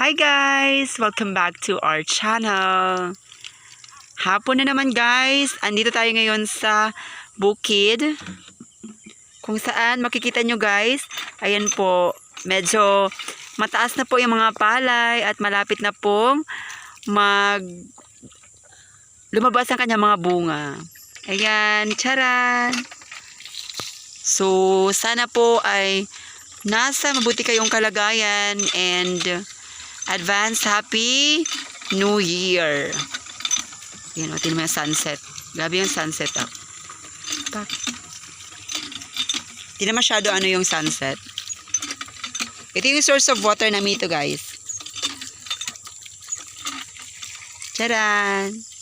Hi guys! Welcome back to our channel. Hapon na naman guys. Andito tayo ngayon sa bukid. Kung saan makikita nyo guys, ayan po, medyo mataas na po yung mga palay at malapit na pong lumabas ang kanyang mga bunga. Ayan, charan! So, sana po ay nasa mabuti kayong kalagayan and advance Happy New Year. Yan o, tingnan mo yung sunset. Grabe yung sunset up. Hindi na masyado ano yung sunset. Ito yung source of water namin ito guys. Charan!